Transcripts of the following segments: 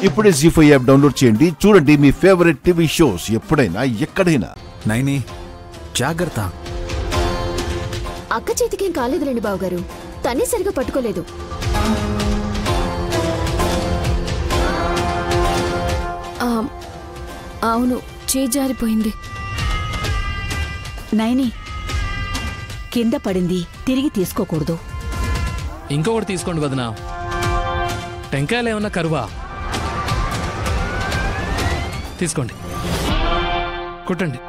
ఇప్పుడే జీ5 app download చేయండి. చూడండి మీ ఫేవరెట్ టీవీ షోస్ ఎప్పుడైనా ఎక్కడైనా. నైని జాగ్రత్త. అక్క చేతికేం కాలేదులేండి బావగారు, తనే సరిగా పట్టుకోలేదు. అవును, చేజారిపోయింది. నైని కింద పడింది, తిరిగి తీసుకోకూడదు. ఇంకొకటి తీసుకోండి వదినా. టెంకాయలు ఏమన్నా కరువా? తీసుకోండి, కుట్టండి.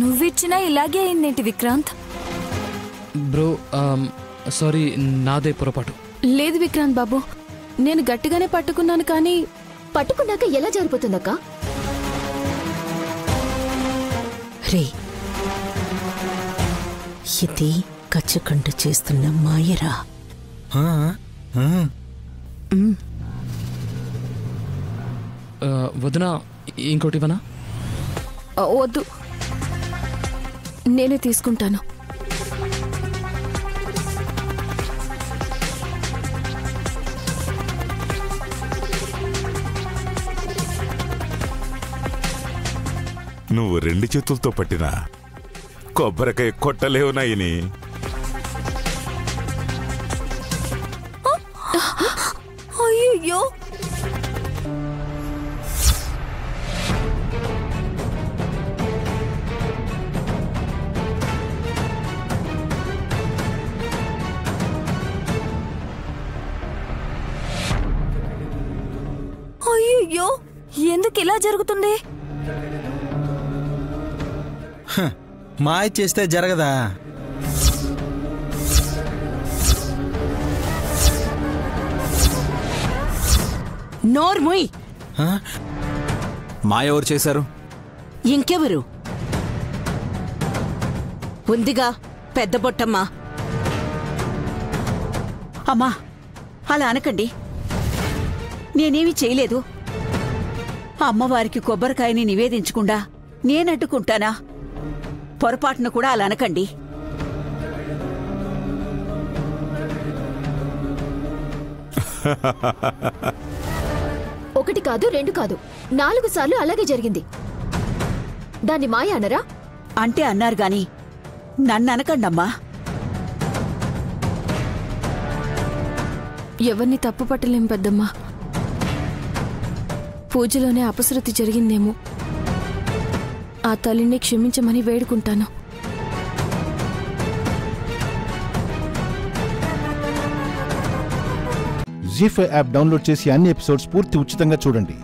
నువ్విచ్చినా ఇలాగే అయిందేంటి విక్రాంత్? బ్రో సారీ, నాదే పొరపాటు. లేదు విక్రాంత్ బాబు, నేను గట్టిగానే పట్టుకున్నాను. కానీ పట్టుకున్నాక ఎలా జారిపోతుందక్క? రే, ఇది కచ్చకంట చేస్తున్న మాయరా. వదినా, ఇంకోటి ఇవ్వనా? వద్దు, నేనే తీసుకుంటాను. నువ్వు 2 చేతులతో పట్టినా కొబ్బరికాయ కొట్టలేవు నాయని. అయ్యో, అయ్యో, ఎందుకు ఇలా జరుగుతుంది? మాయ చేస్తే జరగదా? నోర్ముయ్. మాయ ఎవరు చేశారు? ఇంకెవరు? ఉందిగా పెద్ద బొట్టమ్మ. అమ్మా, అలా అనకండి. నేనేమి చేయలేదు. అమ్మవారికి కొబ్బరికాయని నివేదించకుండా నేనడ్డుకుంటానా? పొరపాటును కూడా అలా అనకండి. ఒకటి కాదు, 2 కాదు, 4 సార్లు అలాగే జరిగింది. దాన్ని మాయ అనరా? అంటే అన్నారు గాని నన్ననకండమ్మా. ఎవరిని తప్పు పట్టలేం పెద్దమ్మా. పూజలోనే అపశృతి జరిగిందేమో. ఆ తల్లిని క్షమించమని వేడుకుంటాను. జీ5 యాప్ డౌన్లోడ్ చేసి అన్ని ఎపిసోడ్స్ పూర్తి ఉచితంగా చూడండి.